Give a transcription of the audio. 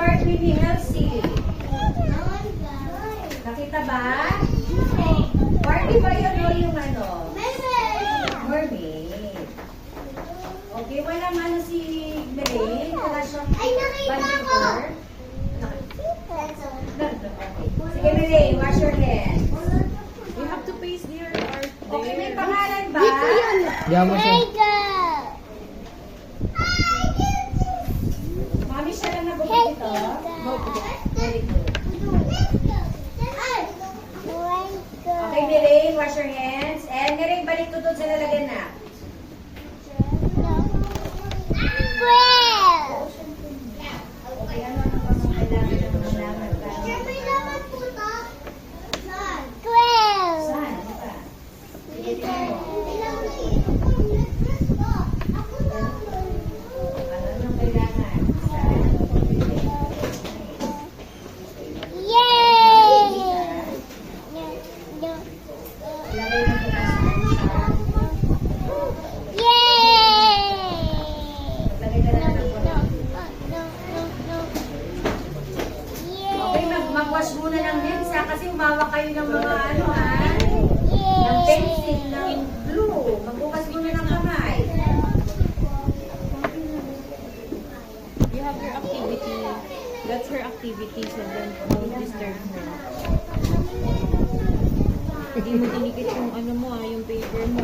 Barbie ni Elsie. Nakita ba? Barbie ba yun o yung ano? Mermaid. Okay, wala man si Melaine. Wala siyang bandit. Sige, Melaine, wash your hands. You have to paste your art. Okay, may pangalan ba? Diyan mo siya. Mami, siya lang nabukit ito. Very good. Okay, Melaine, wash your hands. And Melaine, balik to doon sa lalagyan na. Okay, ano ba mga kailangan ng mga laman? Saan? Ano ba? Sige, tingnan mo. Ano nang kailangan? Saan? Ilagay mo ito sa Lagay ka lang ng kulay. Okay, mag-wash muna ng hands ha, kasi umawa kayo ng mga ano ha, ng pencil, ng glue. Magbukas muna ng kamay. You have your activity. That's her activity, so don't disturb her. Hindi mo dinikit yung ano mo yung paper mo